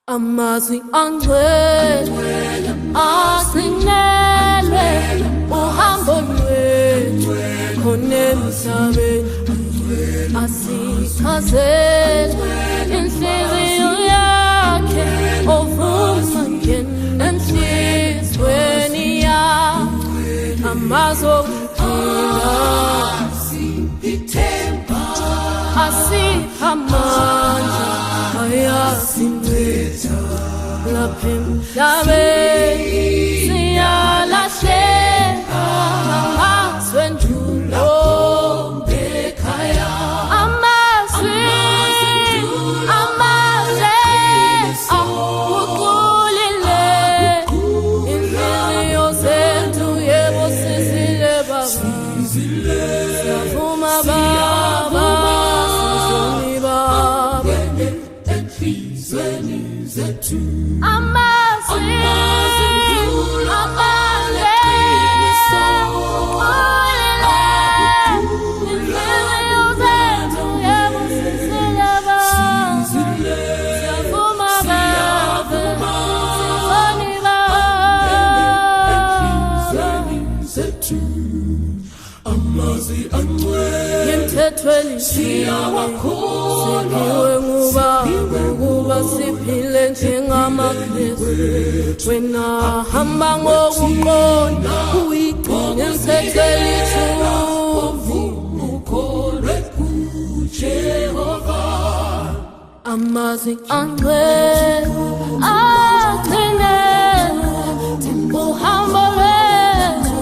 Amazwi angcwele asinele uhambo lwethu khona emhlabeni asichazele inhliziyo yakhe ovuma ngena enhlizweni yakhe amazwi okuphila asipha amandla ayasinwetha lapha emhlabeni siyalahleka amazwi endulo ekhaya amazwi aguqulile inhliziyo zethu yebo sizile baba siyavuma baba sizoni baba enhlizweni zethu amazwi siyawakhona nguba siphile njengamakristu wena hamba ngokuqonda uyigcine imithetho ukholwe kuJehova amazwi angcwele agcine uhambo lwethu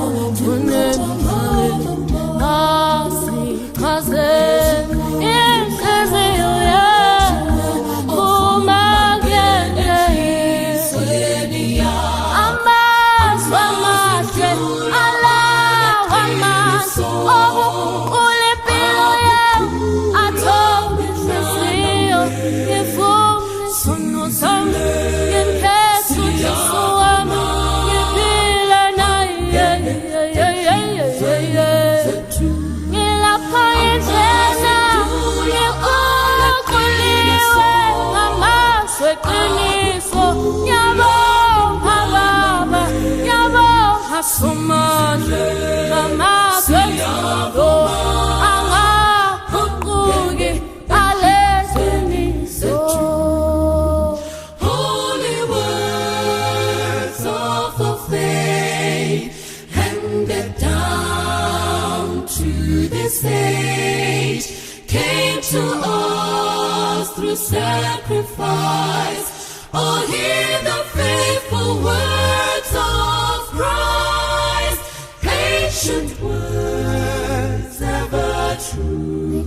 Holy words of the faith handed down to this age came to us through sacrifice. Oh, hear the faithful words of Christ, patient words ever true,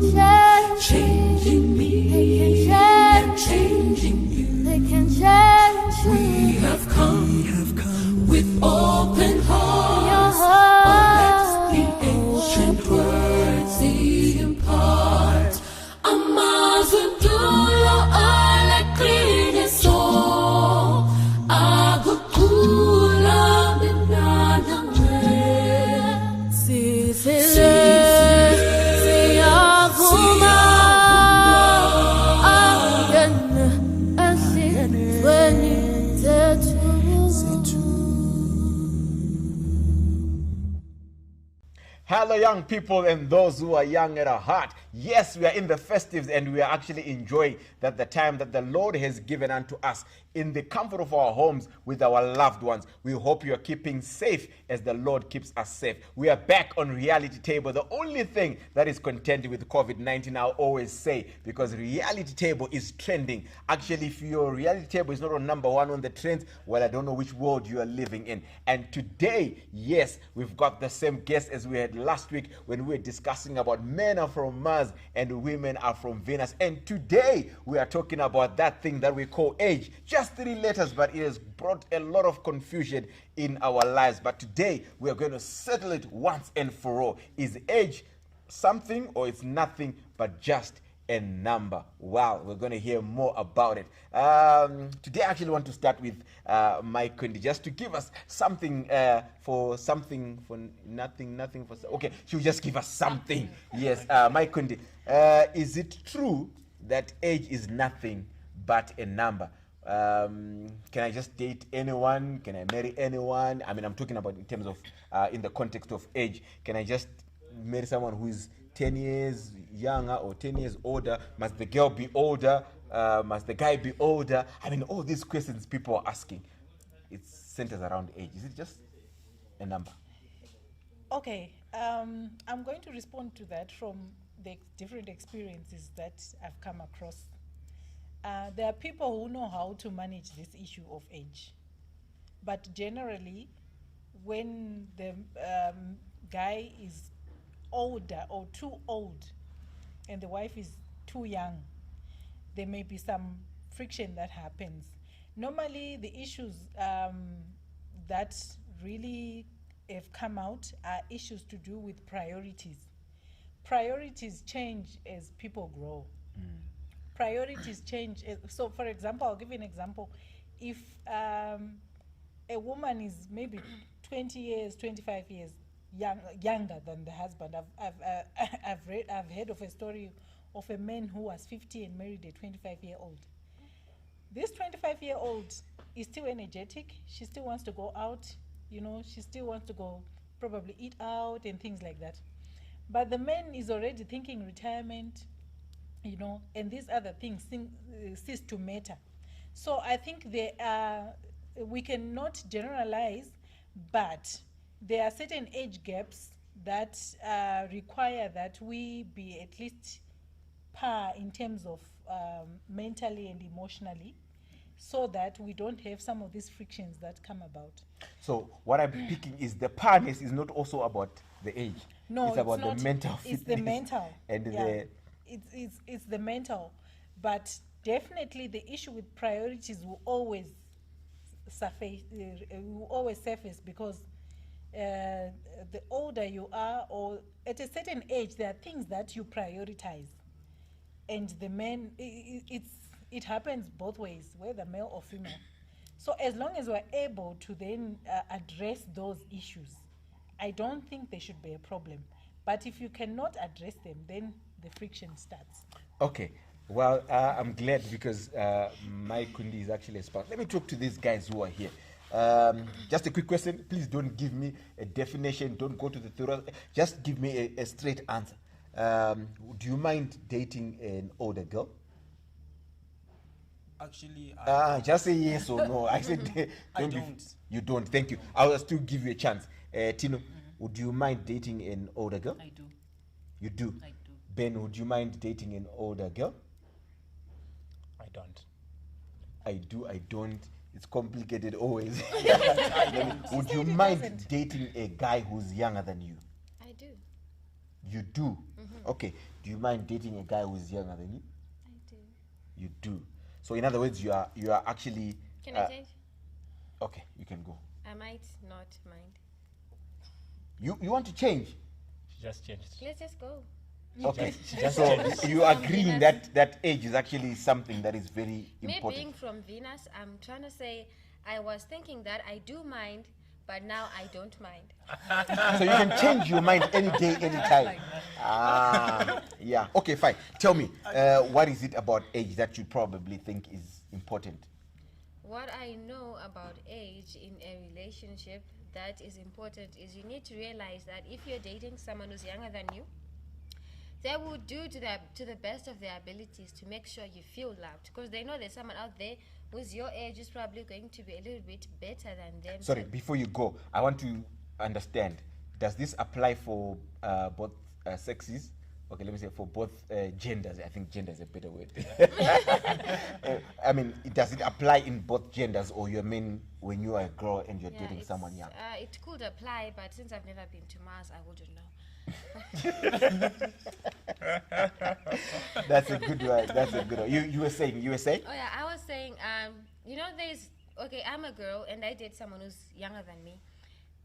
changing me and changing you. We have come with open hearts. Oh, let the ancient words impart. Amazwi endulo aleqiniso aguqula minana sisile siyavuma angene enhlizweni zethu. Hello, young people and those who are young at heart. Yes, we are in the festives and we are actually enjoying the time that the Lord has given unto us in the comfort of our homes with our loved ones. We hope you are keeping safe as the Lord keeps us safe. We are back on Reality Table. The only thing that is contending with COVID-19, I'll always say, because Reality Table is trending. Actually, if your Reality Table is not on #1 on the trends, well, I don't know which world you are living in. And today, yes, we've got the same guest as we had last week when we were discussing about men are from Mars and women are from Venus. And today we are talking about that thing that we call age. Just 3 letters, but it has brought a lot of confusion in our lives. But today we are going to settle it once and for all. Is age something or it's nothing but just a number? Wow, we're going to hear more about it. Today I actually want to start with Mike Kundi, just to give us something for nothing for, okay, she'll just give us something. Yes, Mike Kundi, is it true that age is nothing but a number? Can I just date anyone? Can I marry anyone? I mean, I'm talking about in terms of in the context of age. Can I just marry someone who is 10 years younger or 10 years older? Must the girl be older? Must the guy be older? I mean, all these questions people are asking. It centers around age. Is it just a number? Okay, I'm going to respond to that from the different experiences that I've come across. There are people who know how to manage this issue of age. But generally, when the guy is older or too old and the wife is too young, there may be some friction that happens. Normally, the issues that really have come out are issues to do with priorities. Priorities change as people grow. Priorities change. So, for example, I'll give you an example. If a woman is maybe 20 years, 25 years younger than the husband, I've heard of a story of a man who was 50 and married a 25-year-old. This 25-year-old is still energetic. She still wants to go out. She still wants to go probably eat out and things like that. But the man is already thinking retirement, and these other things cease to matter. So I think we cannot generalize, but there are certain age gaps that require that we be at least par in terms of mentally and emotionally, so that we don't have some of these frictions that come about. So what I'm picking is the parness is not also about the age. No, it's about not. the mental It's fitness the mental. and yeah. It's the mental. But definitely the issue with priorities will always surface, because the older you are, or at a certain age, there are things that you prioritize. And the men, it happens both ways, whether male or female. So as long as we're able to then address those issues, I don't think there should be a problem. But if you cannot address them, then the friction starts. Okay. Well, I'm glad because my kundi is actually a spark. Let me talk to these guys who are here. Just a quick question. Please don't give me a definition. Don't go to the theory. Just give me a straight answer. Do you mind dating an older girl? Actually, just say yes or no. I said I don't. You don't. Thank you. I will still give you a chance. Tino, would you mind dating an older girl? I do. You do. I do. Ben, would you mind dating an older girl? I don't. I do. I don't. It's complicated always. Would you said it mind doesn't. dating a guy who's younger than you? I do. You do. Okay. Do you mind dating a guy who's younger than you? I do. You do. So in other words, you are actually. Can I change? Okay, you can go. I might not mind. You want to change? She just changed. Let's just go. Okay. She just So changed. you are agreeing that age is actually something that is very Me important. being from Venus, I'm trying to say I was thinking that I do mind, but now I don't mind. So you can change your mind any day, any time. Yeah. Okay, fine. Tell me, what is it about age that you probably think is important? What I know about age in a relationship that is important is you need to realize that if you're dating someone who's younger than you, they will do to the best of their abilities to make sure you feel loved, because they know there's someone out there who's your age is probably going to be a little bit better than them. Sorry, So before you go, I want to understand. Does this apply for both sexes? Okay, let me say for both genders. I think gender is a better word. I mean, does it apply in both genders, or you mean when you are a girl and you're dating someone young? it could apply, but since I've never been to Mars, I wouldn't know. That's a good one. That's a good one. You were saying. Oh yeah, I was saying, I'm a girl and I date someone who's younger than me.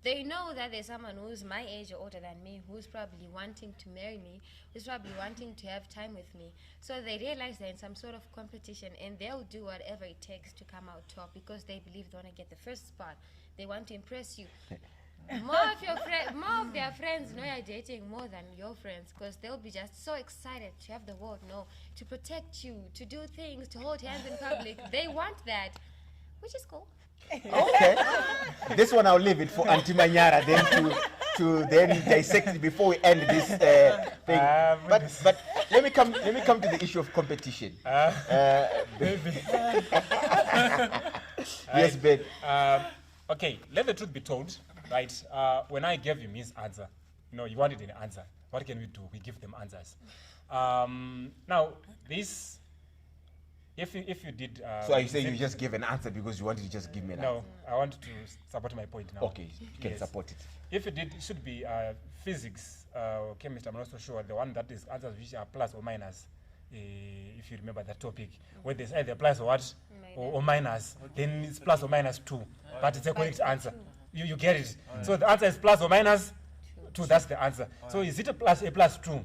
They know that there's someone who's my age or older than me, who's probably wanting to marry me, who's probably wanting to have time with me. So they realize they're in some sort of competition, and they'll do whatever it takes to come out top, because they believe they want to get the first spot. They want to impress you. More of their friends know you're dating more than your friends, because they'll be just so excited to have the world know, to protect you, to do things, to hold hands in public. They want that, which is cool. Okay. This one I'll leave it for Auntie Manyara then to then dissect it before we end this thing. But let me come to the issue of competition. Yes, Ben. Okay, let the truth be told, right? When I gave him his answer, you wanted an answer. What can we do? We give them answers. Now, this, if you did... so are you saying you just gave an answer because you wanted to just give me an answer? No, I want to support my point now. Okay, you can support it. If you did, it should be physics or chemistry, I'm not so sure. The one that is answers which are plus or minus, if you remember that topic, where there's either plus or what, or minus, then it's plus or minus 2. But it's a correct answer. You get it. So the answer is plus or minus 2, that's the answer. So is it a plus 2?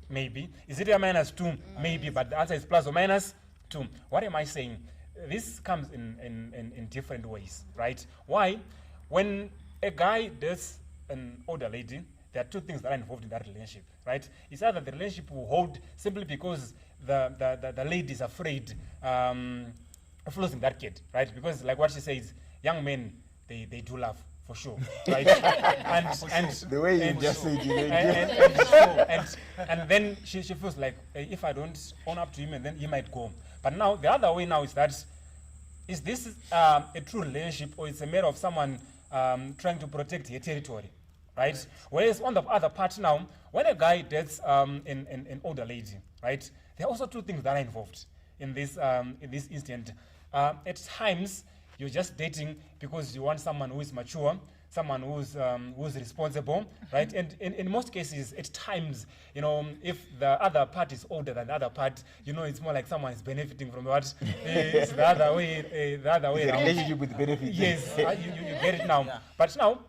Maybe. Is it a minus 2? Maybe, but the answer is plus or minus 2. What am I saying? This comes in different ways, right? Why? When a guy dates an older lady, there are two things that are involved in that relationship, right? It's either the relationship will hold simply because the lady is afraid of losing that kid, right? Because like what she says, young men, they do love, for sure, right? and the way you just said it, and then she feels like, if I don't own up to him, and then he might go. But now the other way now is that, is this a true relationship, or it's a matter of someone trying to protect her territory, right? Whereas on the other part now, when a guy dates an older lady, right, there are also two things that are involved in this instant. At times, you're just dating because you want someone who is mature, someone who's responsible, right? And in most cases, at times, if the other part is older than the other part, it's more like someone is benefiting from what it's the other way. The relationship with benefits. Yes, you get it now. Yeah. But now,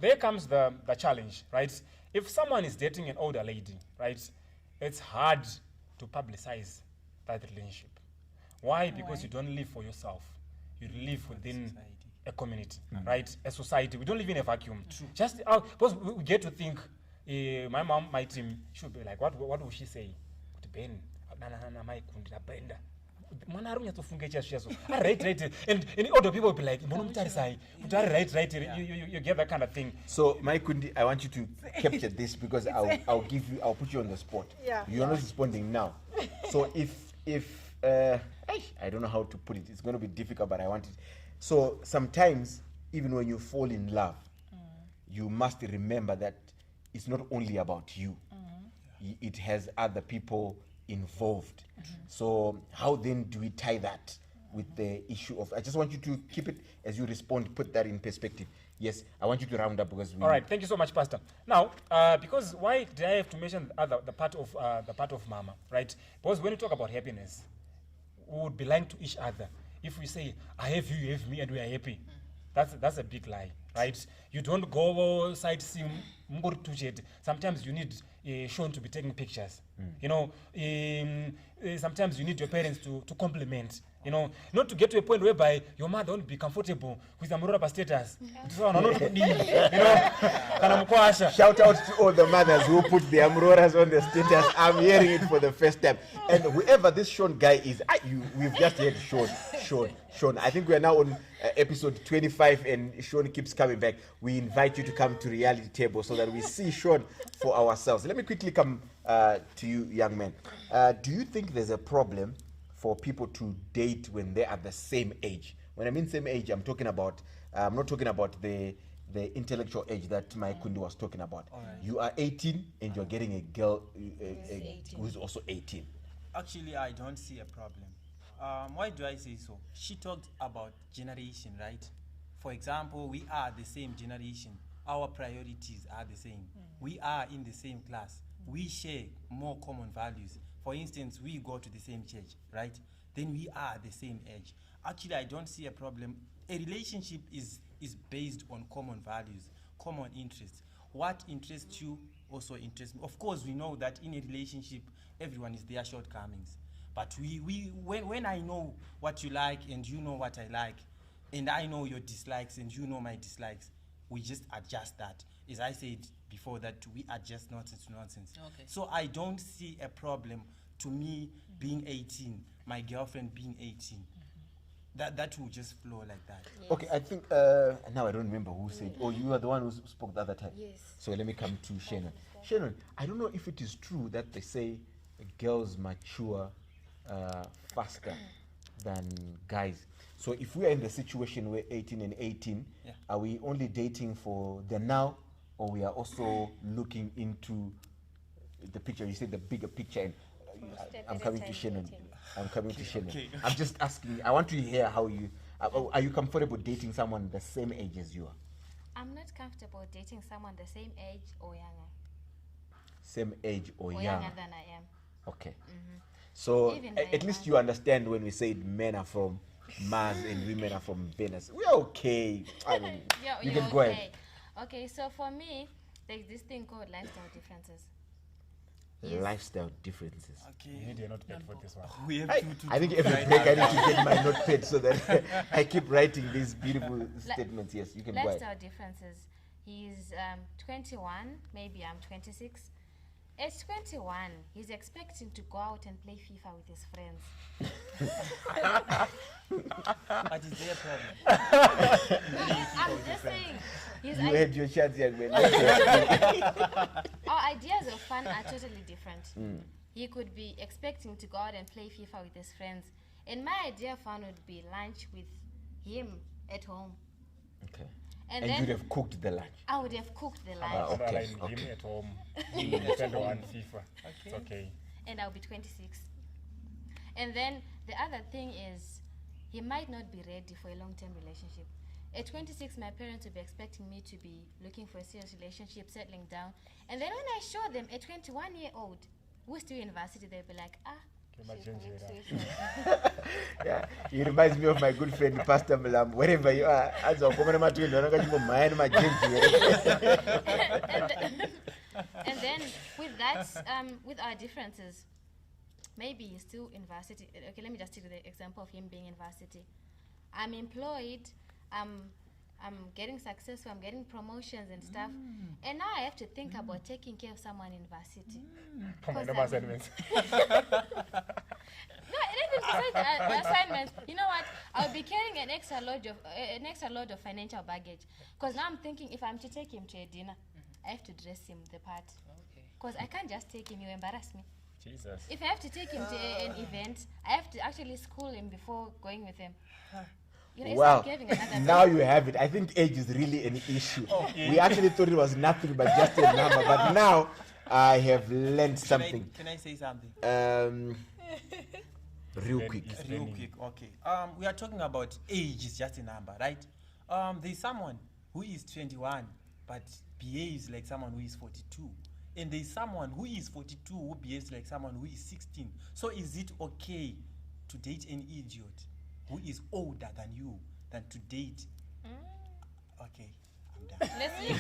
there comes the challenge, right? If someone is dating an older lady, right, it's hard to publicize that relationship. Why? Because you don't live for yourself. You live within a community, right? A society. We don't live in a vacuum. True. Just because we get to think, my mom, my team, should be like, what will she say? Ben, right. And other people will be like, right. You get that kind of thing. So, my Kundi, I want you to capture this because I'll put you on the spot. Yeah. You're not responding now. So if I don't know how to put it. It's going to be difficult, but I want it. So sometimes, even when you fall in love, you must remember that it's not only about you. It has other people involved. So how then do we tie that with the issue of... I just want you to keep it as you respond, put that in perspective. Yes, I want you to round up because... All right, thank you so much, Pastor. Now, because why did I have to mention the part of Mama, right? Because when you talk about happiness, we would be lying to each other if we say, I have you have me, and we are happy. That's a big lie, right? You don't go sightseeing. Sometimes you need Sean to be taking pictures. Sometimes you need your parents to compliment. Not to get to a point whereby your mother won't be comfortable with the Mandara status. Shout out to all the mothers who put the Amroras on the status. I'm hearing it for the first time. And whoever this Sean guy is, we've just heard Sean. I think we are now on episode 25 and Sean keeps coming back. We invite you to come to Reality Table so that we see Sean for ourselves. Let me quickly come to you, young men. Do you think there's a problem for people to date when they are the same age? When I mean same age, I'm not talking about the intellectual age that my Kundi was talking about. Right. You are 18 and you're getting a girl who's also 18. Actually, I don't see a problem. Why do I say so? She talked about generation, right? For example, we are the same generation. Our priorities are the same. We are in the same class. We share more common values. For instance, we go to the same church, right? Then we are the same age. Actually, I don't see a problem. A relationship is based on common values, common interests. What interests you also interests me. Of course, we know that in a relationship, everyone is their shortcomings. But when I know what you like and you know what I like, and I know your dislikes and you know my dislikes, we just adjust that. As I said before, that we adjust nonsense to nonsense. Okay. So I don't see a problem to me being 18, my girlfriend being 18. That will just flow like that. Yes. Okay, I think now I don't remember who said. Oh, you are the one who spoke the other time. Yes. So let me come to Shannon. Shannon, I don't know if it is true that they say girls mature faster than guys. So if we are in the situation where 18 and 18, Yeah. are we only dating for the now, or we are also looking into the picture? You said the bigger picture. And Step I'm at a coming to time Shannon. dating. I'm coming to Shannon. okay. I'm just asking. I want to hear how you. Are you comfortable dating someone the same age as you are? I'm not comfortable dating someone the same age or younger. Same age or Or young? younger than I am. Okay. So Even my at least mother. you understand when we say men are from Mars and women are from Venus. We're okay. I mean, Yeah, you you're can go ahead. okay. Okay, so for me, there's this thing called lifestyle differences. Lifestyle differences. Okay. You need a notepad for this one. We have I think every right break I now. need to get my notepad so that I keep writing these beautiful statements. Yes, you can go ahead. Lifestyle differences. He's 21, maybe I'm 26. At 21, he's expecting to go out and play FIFA with his friends. But is there a problem? I'm just saying, his You I- had your chance, young man. our ideas of fun are totally different. He could be expecting to go out and play FIFA with his friends, and my idea of fun would be lunch with him at home. Okay. And And then you'd have cooked the lunch. I would have cooked the lunch, okay, Like okay. him at home, depend on FIFA. It's okay. and I'll be 26. And then the other thing is, he might not be ready for a long-term relationship. At 26, my parents will be expecting me to be looking for a serious relationship, settling down. And then when I show them a 21-year-old who's still in university, they'll be like, she's Imagine coming Jada. soon." Yeah, he reminds me of my good friend Pastor Malam. Wherever you are, as a woman, I'm doing my And then with that, with our differences, maybe he's still in varsity. Okay, let me just take the example of him being in varsity. I'm employed, I'm getting successful, I'm getting promotions and stuff. And now I have to think about taking care of someone in varsity. For my Cause number I'm- assignments. No, even besides the assignments, you know what? I'll be carrying an extra load of financial baggage. Because now I'm thinking, if I'm to take him to a dinner, I have to dress him the part. Okay. Because I can't just take him; he'll embarrass me. Jesus. If I have to take him to an event, I have to actually school him before going with him. You know, it's Wow. like having another Now you have it. I think age is really an issue. We actually thought it was nothing but just a number, but now I have learned something. Can I say something? Real Then quick. it's Real learning. quick, okay. We are talking about age is just a number, right? There's someone who is 21 but behaves like someone who is 42. And there's someone who is 42 who behaves like someone who is 16. So is it okay to date an idiot who is older than you than to date? Okay, I'm done. Let's see.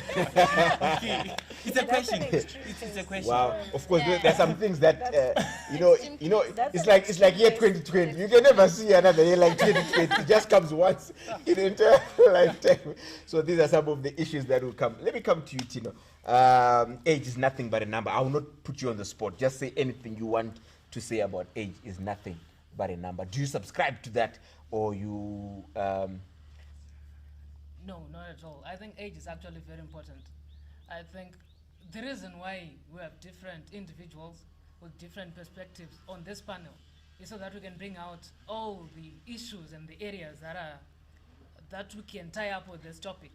It's a question. extreme It's a question. Wow. Of course, Yeah. there's some things that That's it's an like year extreme 2020. You can never see another year like 2020. It just comes once in the entire lifetime. So these are some of the issues that will come. Let me come to you, Tino. Age is nothing but a number. I will not put you on the spot. Just say anything you want to say about age is nothing but a number. Do you subscribe to that, or you? No, not at all. I think age is actually very important. I think the reason why we have different individuals with different perspectives on this panel is so that we can bring out all the issues and the areas that we can tie up with this topic.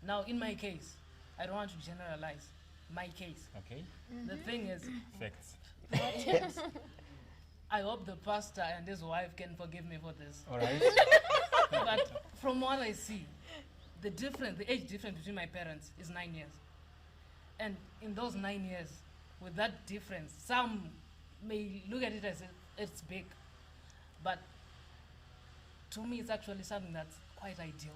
Now, in my case, I don't want to generalize my case. Okay. The thing is, Facts. I hope the pastor and his wife can forgive me for this. All right. But from what I see, the age difference between my parents is 9 years. And in those 9 years, with that difference, some may look at it as it's big. But to me, it's actually something that's quite ideal.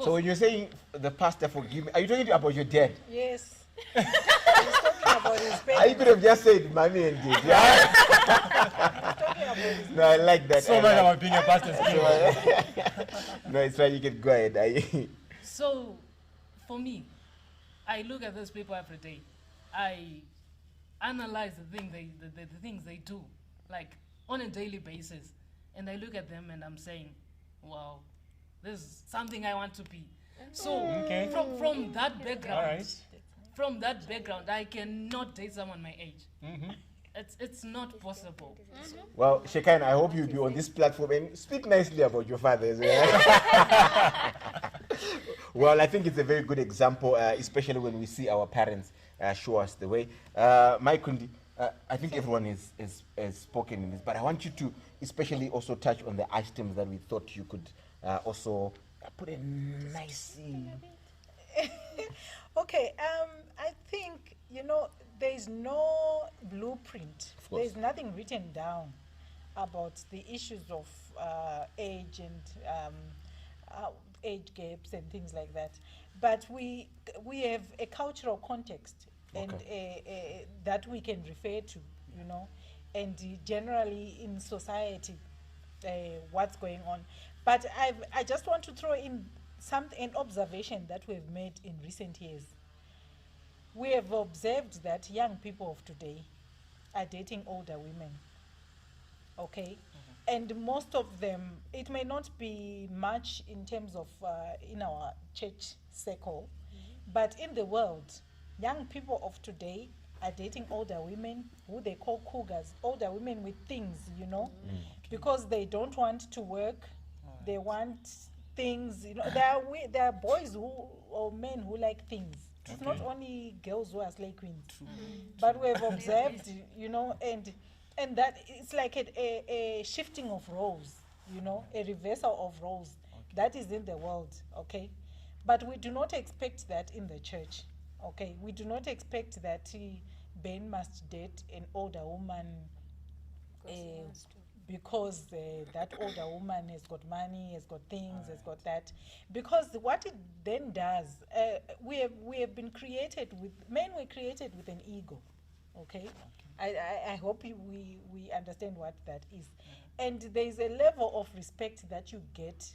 So when you're saying the pastor forgive me, are you talking about your dad? Yes. He's talking about his I parents. could have just said mommy and dad. Yeah? Talking about his No, I like that. So I much like- about being a pastor's kid. No, it's fine. You can go ahead. So, for me, I look at those people every day. I analyze the things they do, like on a daily basis, and I look at them and I'm saying, wow, this is something I want to be. So Okay. from that background, Alright. from that background, I cannot date someone my age. It's not possible. Well, Shekan, I hope you'll be on this platform and speak nicely about your father as well. Well, I think it's a very good example, especially when we see our parents show us the way. Mike Kundi, I think everyone has spoken in this, but I want you to especially also touch on the items that we thought you could also put a nice... Okay, I think, there's no blueprint. Of course. There's nothing written down about the issues of age and age gaps and things like that. But we have a cultural context and that we can refer to, and generally in society, what's going on. But I just want to throw in an observation that we've made in recent years. We have observed that young people of today are dating older women, okay? And most of them, it may not be much in terms of in our church circle, but in the world, young people of today are dating older women who they call cougars, older women with things, because they don't want to work, they want things, there are boys or men who like things. It's not only girls who are slay queens, but we have observed, and that it's like a shifting of roles, a reversal of roles that is in the world, okay? But we do not expect that in the church, okay? We do not expect that Ben must date an older woman because that older woman has got money, has got things, has got that. Because what it then does, we have been created with, men were created with an ego, okay? I hope we understand what that is. And there's a level of respect that you get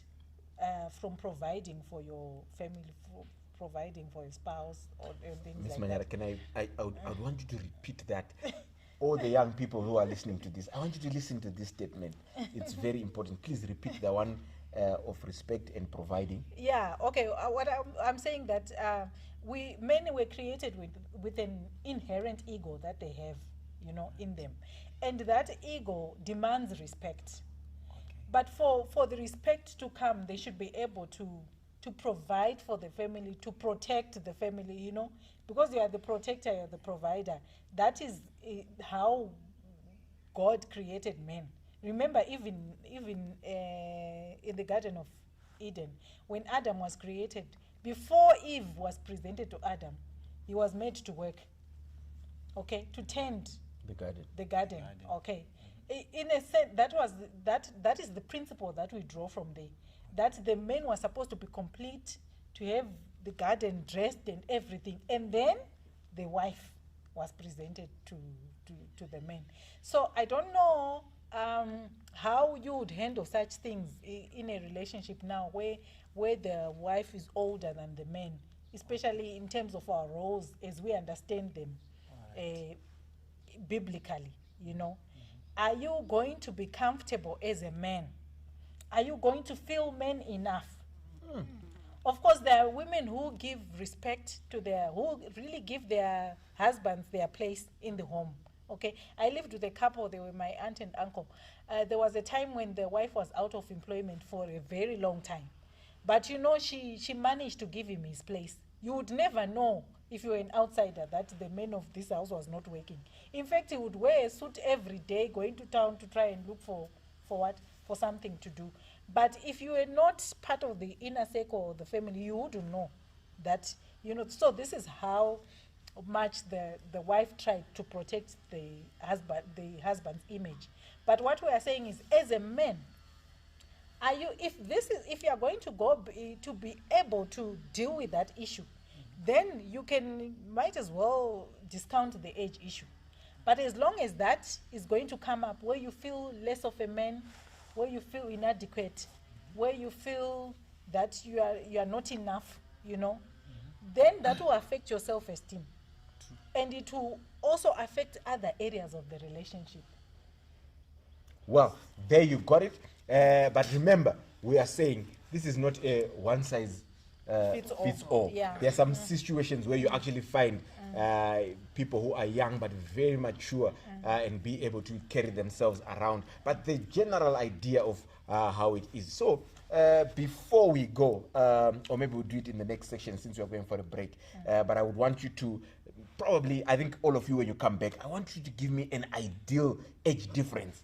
from providing for your family, providing for your spouse, or things Miss like Mandara, that. can I would want you to repeat that. All the young people who are listening to this, I want you to listen to this statement. It's very important. Please repeat the one of respect and providing. Yeah, okay. What I'm saying that men were created with an inherent ego that they have, in them. And that ego demands respect. But for the respect to come, they should be able to provide for the family, to protect the family, because you are the protector, you're the provider. That is how God created men. Remember, even in the Garden of Eden, when Adam was created, before Eve was presented to Adam, he was made to work, okay, to tend the garden. Okay. In a sense, that is the principle that we draw from there. That the men were supposed to be complete, to have the garden dressed and everything, and then the wife was presented to the men. So I don't know how you would handle such things in a relationship now, where the wife is older than the men, especially in terms of our roles as we understand them biblically. Are you going to be comfortable as a man? Are you going to feel men enough? Of course, there are women who give respect to who really give their husbands their place in the home. Okay, I lived with a couple, they were my aunt and uncle. There was a time when the wife was out of employment for a very long time. But she managed to give him his place. You would never know, if you were an outsider, that the man of this house was not working. In fact, he would wear a suit every day, going to town to try and look for something to do. But if you were not part of the inner circle of the family, you wouldn't know that, so this is how much the wife tried to protect the husband's image. But what we are saying is, as a man, if you are going to to be able to deal with that issue, then you might as well discount the age issue. But as long as that is going to come up, where you feel less of a man, where you feel inadequate, where you feel that you are not enough, then that will affect your self-esteem. And it will also affect other areas of the relationship. Well, there you got it. But remember, we are saying this is not a one size fits all. Yeah. There are some situations where you actually find people who are young but very mature and be able to carry themselves around. But the general idea of how it is. So before we go, or maybe we'll do it in the next section since we're going for a break, but I would want you to probably, I think all of you when you come back, I want you to give me an ideal age difference.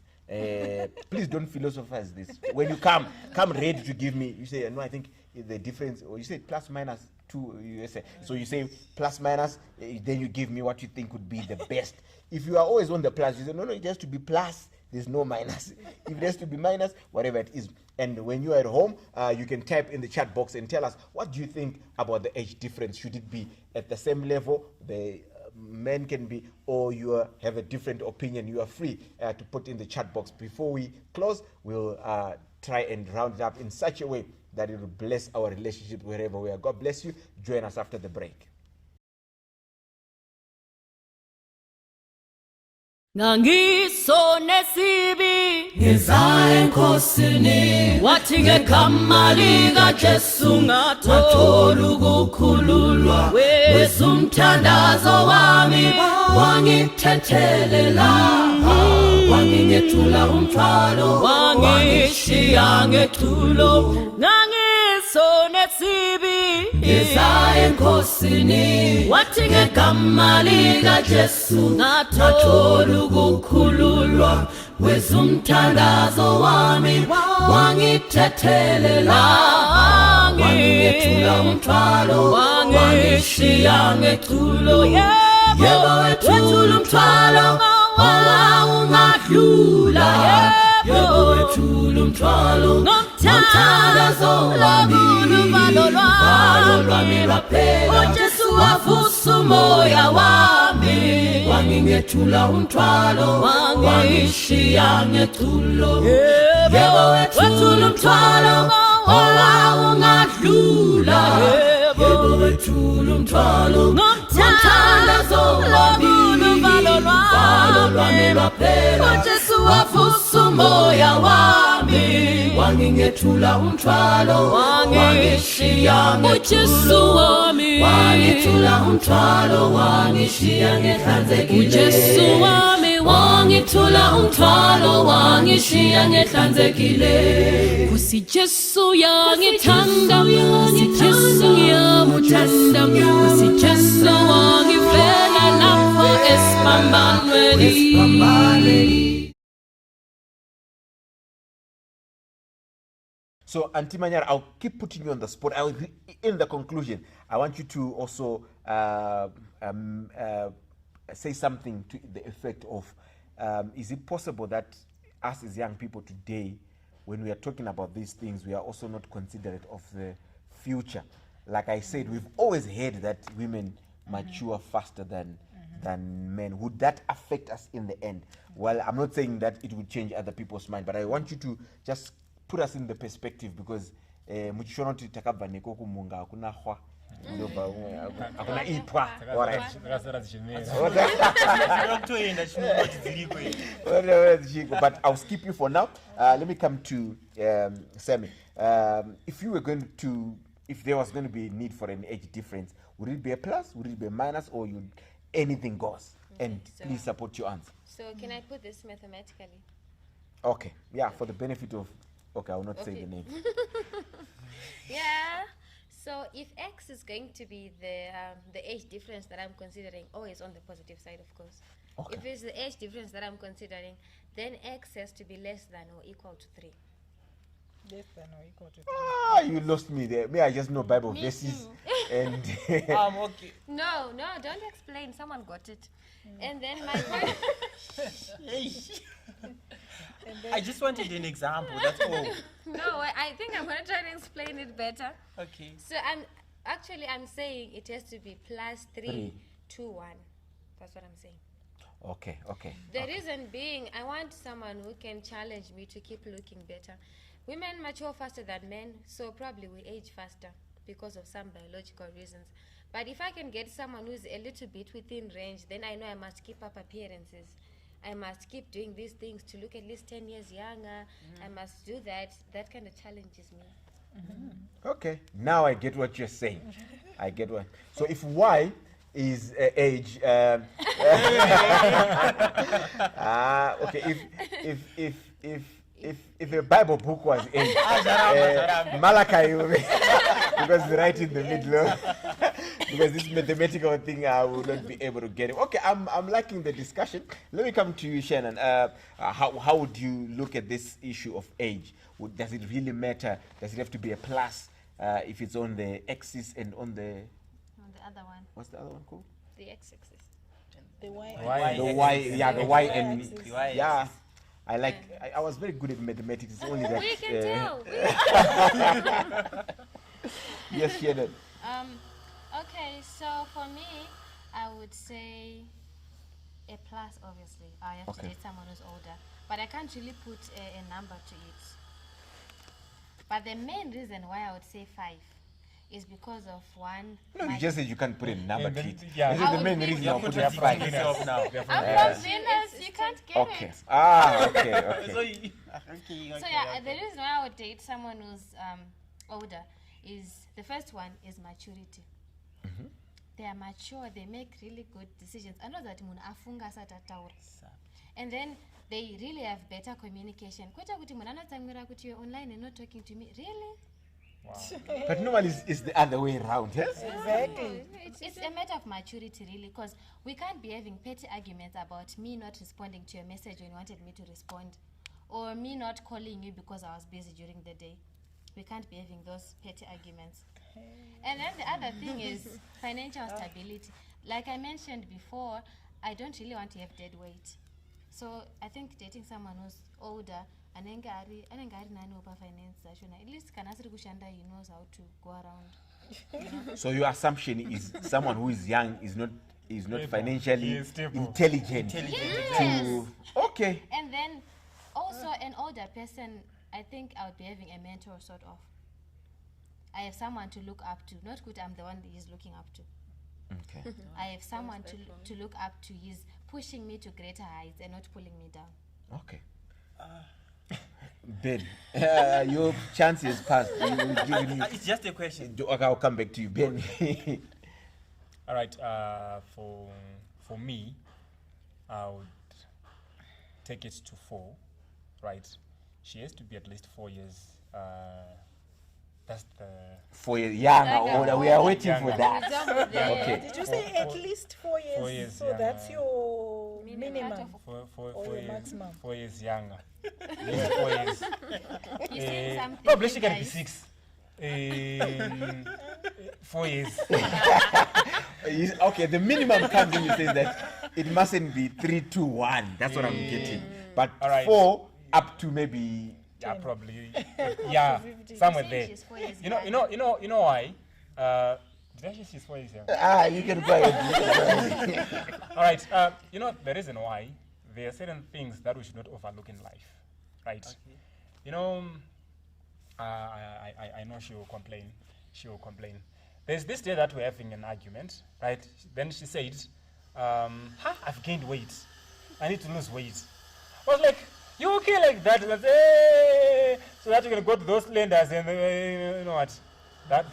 Please don't philosophize this. When you come ready to give me, you say, no, I think the difference, or you say plus minus 2, you say, so you say plus minus, then you give me what you think would be the best. If you are always on the plus, you say, no, it has to be plus, there's no minus. If it has to be minus, whatever it is. And when you're at home, you can type in the chat box and tell us, what do you think about the age difference? Should it be at the same level? The men can be, or you have a different opinion, you are free to put in the chat box. Before we close, we'll try and round it up in such a way that it will bless our relationship wherever we are. God bless you. Join us after the break. Ngangisone sibi ngezayo enkosini wathi ngegama lika Jesu ngathola ukukhululwa wesumthandazo wami wangithethelela wangingethula umthwalo wangishiya ngethulo ngangisone sibi ngezayo enkosini wathi ngegama lika Jesu ngathola ukukhululwa wesumthandazo wami wangithethelela wangingethula umthwalo wangishiya ngethulo yebo wethula umthwalo owawungadlula yebo wethula umthwalo ngomthandazo wami uvalo lwami lwaphela uJesu wavusa umoya wami wangingethula umthwalo wangishiya ngethulo yebo wethula umthwalo owawungadlula yebo wethula umthwalo ngomthandazo wami uvalo lwami lwaphela uJesu wavusa umoya wami wangingethula umthwalo wangishiya uJesu wami wangithula umthwalo wangishiya ngehlanzekile uJesu wami wangithula umthwalo wangishiya ngehlanzekile kusi Jesu yangithanda kusi Jesu yamuthanda kusi Jesu wangifela lapho esiphambanweni. So, Auntie Mandara, I'll keep putting you on the spot. In the conclusion, I want you to also say something to the effect of, is it possible that us as young people today, when we are talking about these things, we are also not considerate of the future? Like I said, we've always heard that women mature faster than men. Would that affect us in the end? Well, I'm not saying that it would change other people's mind, but I want you to just put us in the perspective, because muchishono titakabva neko kumunga hakuna hwa hakuna ipwa. But I'll skip you for now. Let me come to Sammy. If there was going to be a need for an age difference, would it be a plus, would it be a minus, or anything goes? And please support your answer. So can I put this mathematically? Okay, yeah, for the benefit of, I will not say the name. Yeah, so if X is going to be the age difference that I'm considering, always on the positive side, of course. Okay. If it's the age difference that I'm considering, then X has to be less than or equal to 3. Less than or equal to 3. Ah, you lost me there. Me, I just know Bible verses. And Okay. No, don't explain. Someone got it. And then my point. I just wanted an example, that's all. No, I think I'm going to try to explain it better. Okay. So I'm saying it has to be plus 3 to 1. That's what I'm saying. Okay. The reason being, I want someone who can challenge me to keep looking better. Women mature faster than men, so probably we age faster. because of some biological reasons. But if I can get someone who's a little bit within range, then I know I must keep up appearances. I must keep doing these things to look at least 10 years younger. I must do that. That kind of challenges me. Okay, now I get what you're saying. I get what. So if Y is age, okay. If a Bible book was age, Malachi will be because it's right in the middle. Because this mathematical thing, I will not be able to get it. Okay, I'm liking the discussion. Let me come to you, Shannon. How would you look at this issue of age? Does it really matter? Does it have to be a plus if it's on the axis and on the... On the other one, What's the other one called? the x-axis. The Y. The Y, yeah, the Y and... Y-axis. Yeah. I was very good at mathematics. It's only that... We can tell. Yes, Shannon. Okay, so for me, I would say a plus, obviously. I have to Okay. date someone who's older. But I can't really put a number to it. But the main reason why I would say 5 is because of one. No, you just said you can't put a number to it. Yeah. This is I the would main think reason you I'll put put it Contradicting 5. yourself now. I'm from Venus, you can't get Okay. it. Okay, okay. So okay, So yeah, the reason why I would date someone who's older is the first one is maturity. They are mature, they make really good decisions. I know that munhu afunga asati ataura. And then they really have better communication. Kwete kuti munhu anotsamwira kuti you're online and not talking to me. Really? But normally it's the other way around, yes? Exactly. It's a matter of maturity, really, because we can't be having petty arguments about me not responding to your message when you wanted me to respond, or me not calling you because I was busy during the day. We can't be having those petty arguments. And then the other thing is financial stability. Like I mentioned before, I don't really want to have dead weight. So I think dating someone who's older, anenge ari nani opa finance zachona, at least kana asiri kushanda, he knows how to go around. So your assumption is someone who is young is not financially He is stable. intelligent. Yes. Okay. And then also an older person, I think I would be having a mentor sort of. I have someone to look up to. Not good, I'm the one that he's looking up to. Okay. I have someone to look up to. He's pushing me to greater heights and not pulling me down. Okay. Ben, your chance is passed. it's just a question. Okay, I'll come back to you, Ben. All right. For me, I would take it to 4. Right. She has to be at least 4 years. That's the 4 years young or older. We are waiting for Younger. that. Example there. Okay. Did you say at least 4 years? 4 years, So yeah. that's your minimum. for Or your years, maximum. 4 years younger. At least 4 years. You're saying something. Probably she you can be guys. 6. 4 years. Okay, the minimum comes when you say that it mustn't be 3, 2, 1. That's what I'm getting. But All right. 4 up to maybe... Yeah, probably. Yeah, somewhere Saying there. she's 4 years You know younger. why? Did I say she's 4 years young? You can buy it. All right. The reason why there are certain things that we should not overlook in life, right? You know, I know she will complain. She will complain. There's this day that we're having an argument, right? Then she said, I've gained weight. I need to lose weight. I was like, you okay like that? And I said, hey, so that you can go to those lenders and you know what? That's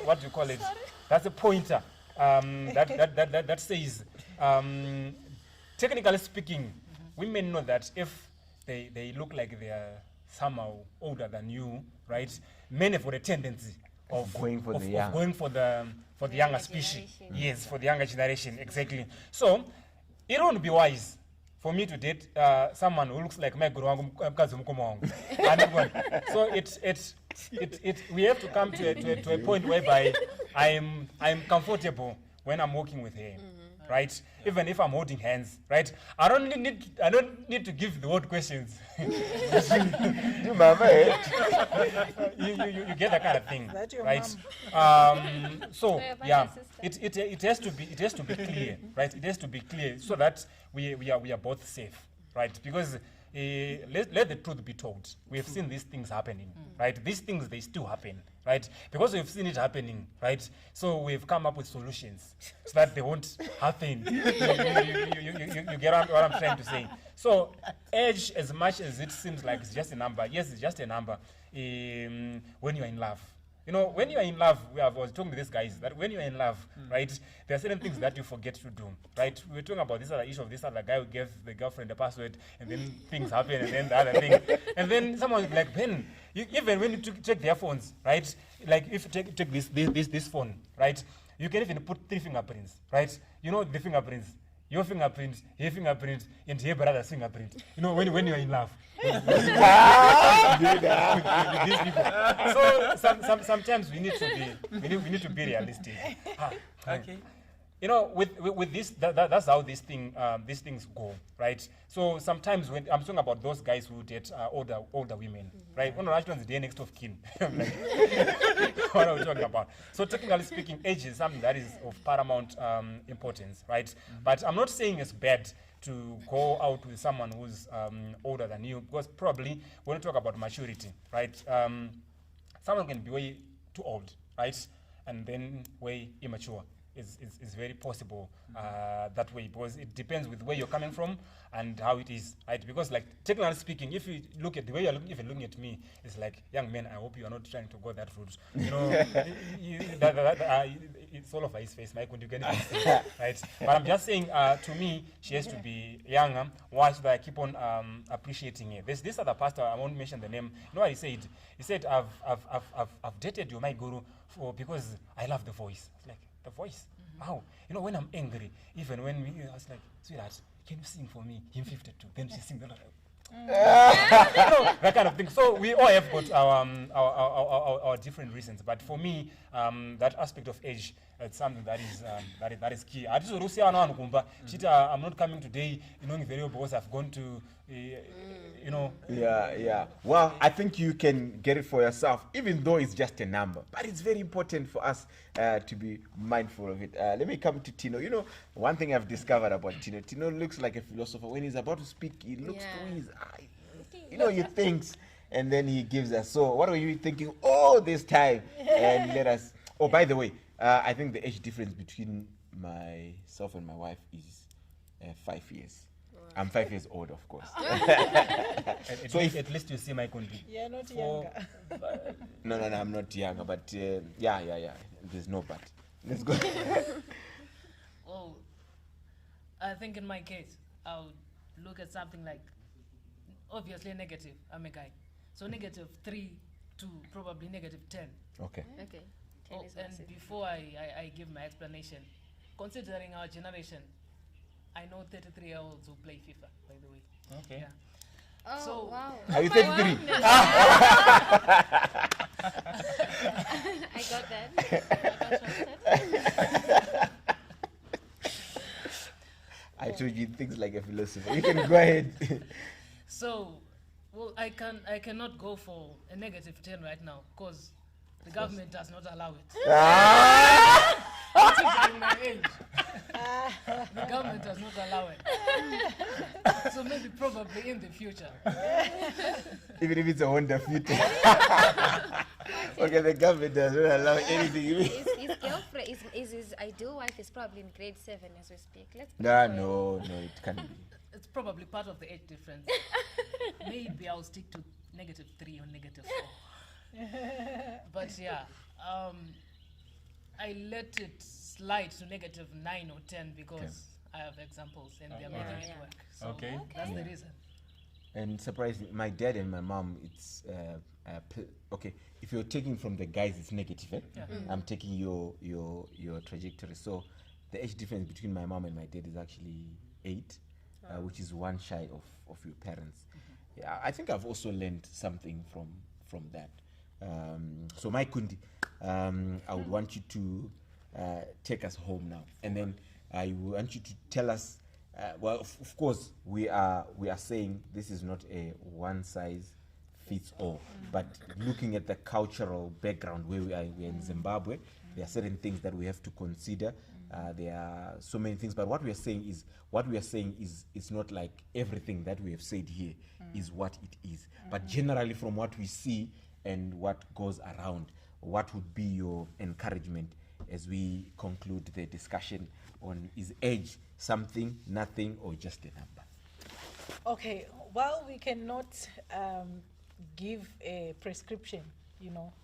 what you call it. That's a pointer. That says, technically speaking, women know that if they look like they are somehow older than you, right? Men have got a tendency of Going for the young. going for the younger species. generation. Yes, for the younger generation, exactly. So it won't be wise for me to date someone who looks like my guru wangu, mkazi mkubwa wangu. So we have to come to a point whereby I'm comfortable when I'm working with her, right? Even if I'm holding hands, right? I don't need to give the odd questions. Do mama, eh? you get that kind of thing, That your right? So your yeah, sister. it has to be clear, right? It has to be clear so that we are both safe, right? Because let the truth be told. We have seen these things happening, right? These things, they still happen, right? Because we've seen it happening, right? So we've come up with solutions so that they won't happen. You get what I'm trying to say. So age, as much as it seems like it's just a number, yes, it's just a number when you're in love. You know, when you're in love, I was talking to these guys that when you're in love, right, there are certain things that you forget to do, right? We were talking about this other issue of this other guy who gave the girlfriend the password, and then things happen, and then the other thing. And then someone was like, Ben, even when you check their phones, right, like if you check this phone, right, you can even put 3 fingerprints, right? You know the fingerprints. Your fingerprint, her fingerprint, and her brother's fingerprint. You know, when you're in love. These people. So sometimes we need to be realistic. Okay. You know, with this, that's how these things go, right? So sometimes when I'm talking about those guys who date older women, right? One of the ones the next of kin. Like, what are we talking about? So technically speaking, age is something that is of paramount importance, right? But I'm not saying it's bad to go out with someone who's older than you, because probably when we talk about maturity, right? Someone can be way too old, right? And then way immature. Is very possible that way, because it depends with where you're coming from and how it is, right? Because like technically speaking, if you look at the way you're even looking at me, it's like, young man, I hope you are not trying to go that route. You know, it's all over his face, Mike, when you get it, right? But I'm just saying, to me, she has to be younger. Why should I keep on appreciating her? There's this other pastor, I won't mention the name. You know what he said? He said, I've dated you, my guru, because I love the voice. It's like, the voice. How? You know, when I'm angry, even when I was like, sweetheart, can you sing for me? Hymn 52. Then she sings. You know, that kind of thing. So we all have got our different reasons. But for me, that aspect of age, it's something that is key. I'm not coming today, you know, very well because I've gone to, you know. Yeah. Well, I think you can get it for yourself, even though it's just a number. But it's very important for us to be mindful of it. Let me come to Tino. You know, one thing I've discovered about Tino, Tino looks like a philosopher. When he's about to speak, he looks to his eye. You know, he thinks, and then he gives us. So what were you thinking all this time? And let us. Oh, by the way, I think the age difference between myself and my wife is 5 years. I'm 5 years old, of course. So at least you see my country. You're not younger. No, I'm not younger, but yeah. There's no but. Let's go. Well, I think in my case, I would look at something like, obviously negative, I'm a guy. So -3 to probably -10. Okay. Okay. Oh, and before I give my explanation, considering our generation, I know 33-year-olds who play FIFA, by the way. Okay. Yeah. Oh, So- wow. Are you 33? I got that. I I told you things like a philosopher. You can go ahead. So, well, I cannot go for a -10 right now because the government does not allow it. Considering my age, the government does not allow it. So maybe probably in the future. Even if it's a Honda Fit. Okay, the government does not allow anything. His girlfriend, his ideal wife is probably in grade 7 as we speak. Let's No, it can't be. It's probably part of the age difference. Maybe I'll stick to -3 or -4. But yeah, I let it slide to -9 or 10 because I have examples and they're making it work. So Okay. that's the reason. And surprisingly, my dad and my mom, it's okay. If you're taking from the guys, it's negative. Eh? Yeah. I'm taking your trajectory. So the age difference between my mom and my dad is actually 8, which is 1 shy of your parents. Yeah, I think I've also learned something from that. So my kundi, I would want you to take us home now, and then I want you to tell us. Well, of course, we are saying this is not a one size fits all, but looking at the cultural background where we're in Zimbabwe, there are certain things that we have to consider There are so many things, but what we are saying is it's not like everything that we have said here is what it is. But generally, from what we see and what goes around, what would be your encouragement as we conclude the discussion on is age something, nothing, or just a number? Okay, while we cannot give a prescription,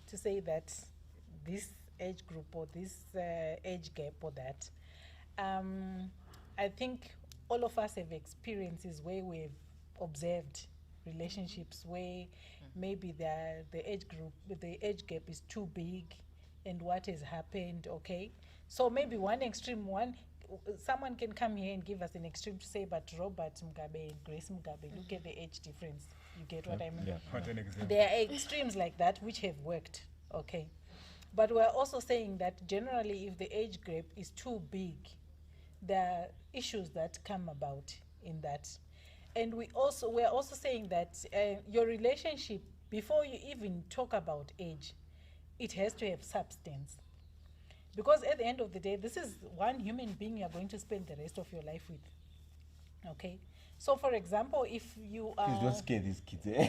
to say that this age group or this age gap or that, I think all of us have experiences where we've observed relationships where maybe the age gap is too big, and what has happened. Okay, so maybe someone can come here and give us an extreme to say, but Robert Mugabe and Grace Mugabe, look at the age difference. You get what I mean? Yeah, what an example. There are extremes like that which have worked. Okay, but we're also saying that generally, if the age gap is too big, there are issues that come about in that. And we're also saying that your relationship, before you even talk about age, it has to have substance. Because at the end of the day, this is one human being you're going to spend the rest of your life with. Okay? So, for example, if you are... Please don't scare these kids. Eh?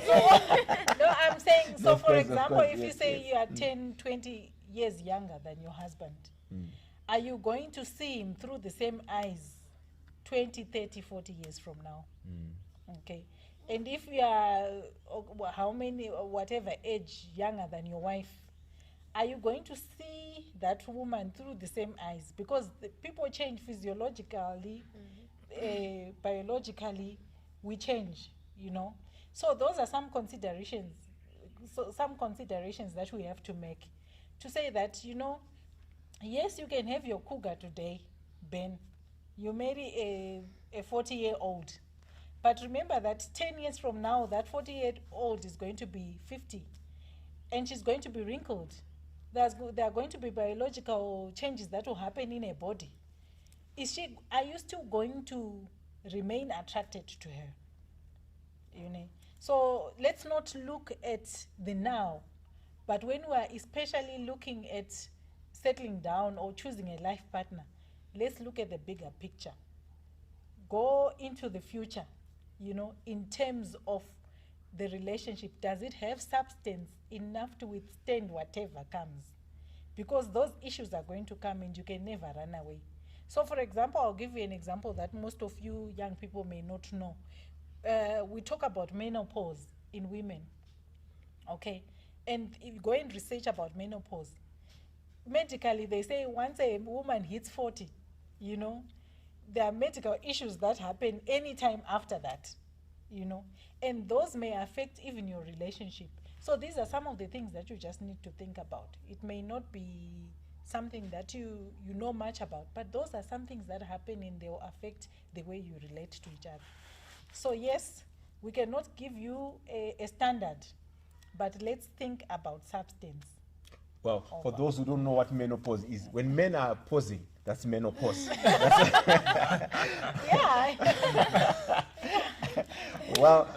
No, I'm saying, so Of for course, of example, course, if yes, you say yes. you are 10, 20 years younger than your husband, are you going to see him through the same eyes 20, 30, 40 years from now? Okay. And if you are whatever age younger than your wife, are you going to see that woman through the same eyes? Because the people change physiologically, biologically, we change, So those are some considerations that we have to make. To say that, yes, you can have your cougar today, Ben. You marry a 40-year-old. But remember that 10 years from now, that 40-year-old is going to be 50. And she's going to be wrinkled. There are going to be biological changes that will happen in her body. Are you still going to remain attracted to her? So let's not look at the now. But when we are especially looking at settling down or choosing a life partner, let's look at the bigger picture. Go into the future, in terms of the relationship. Does it have substance enough to withstand whatever comes? Because those issues are going to come and you can never run away. So, for example, I'll give you an example that most of you young people may not know. We talk about menopause in women, okay? And if you go and research about menopause, medically they say once a woman hits 40, there are medical issues that happen anytime after that, and those may affect even your relationship. So these are some of the things that you just need to think about. It may not be something that you know much about, but those are some things that happen and they will affect the way you relate to each other. So yes, we cannot give you a standard, but let's think about substance. Well, for those who don't know what menopause is, when men are posing, that's menopause. Yeah. Well,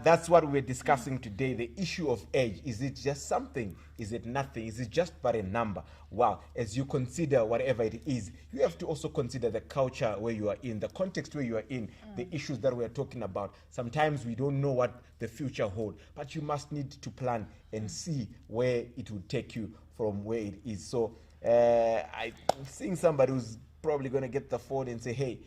that's what we're discussing today. The issue of age. Is it just something? Is it nothing? Is it just but a number? Well, as you consider whatever it is, you have to also consider the culture where you are in, the context where you are in, the issues that we're talking about. Sometimes we don't know what the future holds, but you must need to plan and see where it will take you from where it is. So I'm seeing somebody who's probably going to get the phone and say, hey,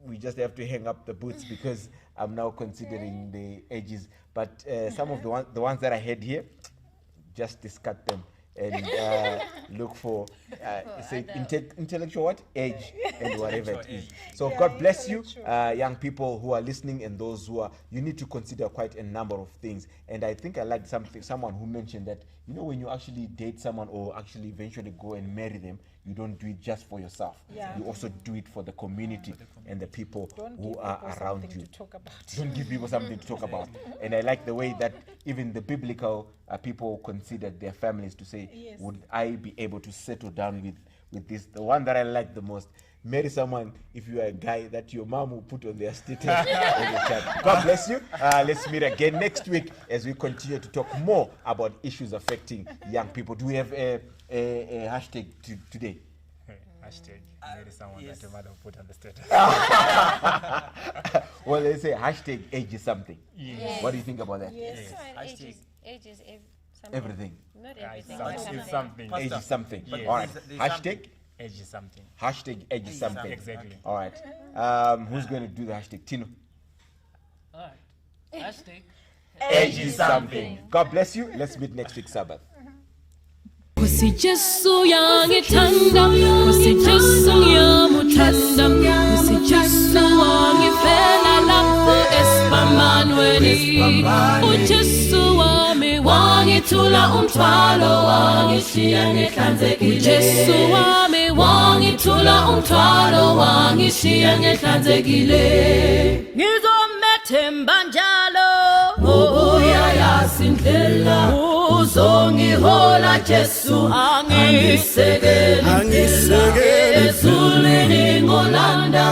we just have to hang up the boots because I'm now considering the ages. But some of the ones that I had here, just discard them and look for intellectual what? Age and whatever it is. So Yeah, God bless you, intellectual. young people who are listening and those who are, you need to consider quite a number of things. And I think I liked someone who mentioned that, when you actually date someone or actually eventually go and marry them, you don't do it just for yourself. Yeah. You also do it for the community and the people Don't who give are people around something you. to talk about. Don't give people something to talk about. And I like the way that even the biblical people considered their families to say, Yes. would I be able to settle down with this? The one that I like the most, marry someone if you are a guy that your mom will put on their status. On the chat. God bless you. Let's meet again next week as we continue to talk more about issues affecting young people. Do we have a hashtag today? Hashtag marry someone yes. that your mother put on the status. Well, they say hashtag age is something. Yes. What do you think about that? Yes. Come on, Hashtag. age is something. Everything. Not Yeah, everything. it's but something. Age is something. Yes. All right. There's Hashtag. Age is something. Hashtag age is something. Exactly. All right. Who's going to do the hashtag? Tino. All right. Hashtag. Age is something. God bless you. Let's meet next week Sabbath. Kusi Jesu yangithanda Kusi Jesu ngiyamuthanda Kusi Jesu wangifela lapho esiphambanweni uJesu wami wangithula umthwalo wangishiya ngihlanzekile uJesu wami wangithula umthwalo wangishiya ngihlanzekile ngizomethemba njalo ngobuya yasindlela uzongihola Jesu angisekele ezulwini ngolanda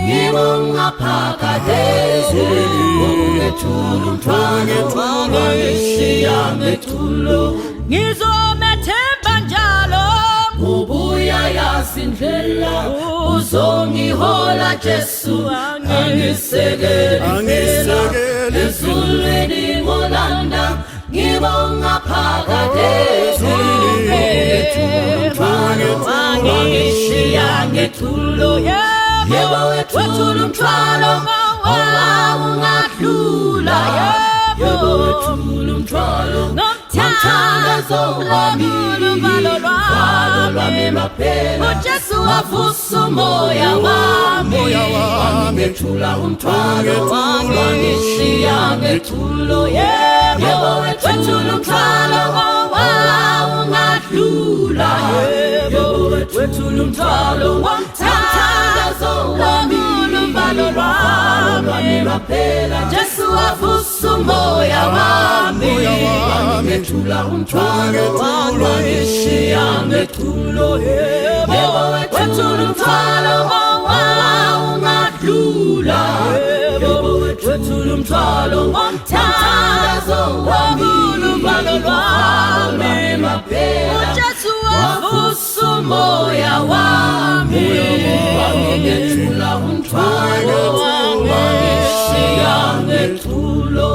ngibongaphakade ngethula umthwalo wangishiya ngethulo ngizomethemba njalo ngobuya yasindlela uzongihola Jesu angisekele ezulwini ngolanda ngibonga phakade wangishiya ngethulo yebo wethula umthwalo ungadlula yebo wethula umthwalo ngomthandazo wami uvalo lwami lwaphela uJesu wavusa umoya wami wangethula umthwalo wangishiya ngethulo yebo wethula umthwalo ungadlula yebo wethula umthwalo ngomthandazo wami uvalo lwami lwaphela Jesu wavusa umoya wami wangethula umthwalo wangishiya ngethulo yebo wethula umthwalo ungadlula yebo wethula umthwalo ngomthandazo wami uvalo lwami lwaphela Jesu wavusa umoya wami wangethula umthwalo wangishiya ngethulo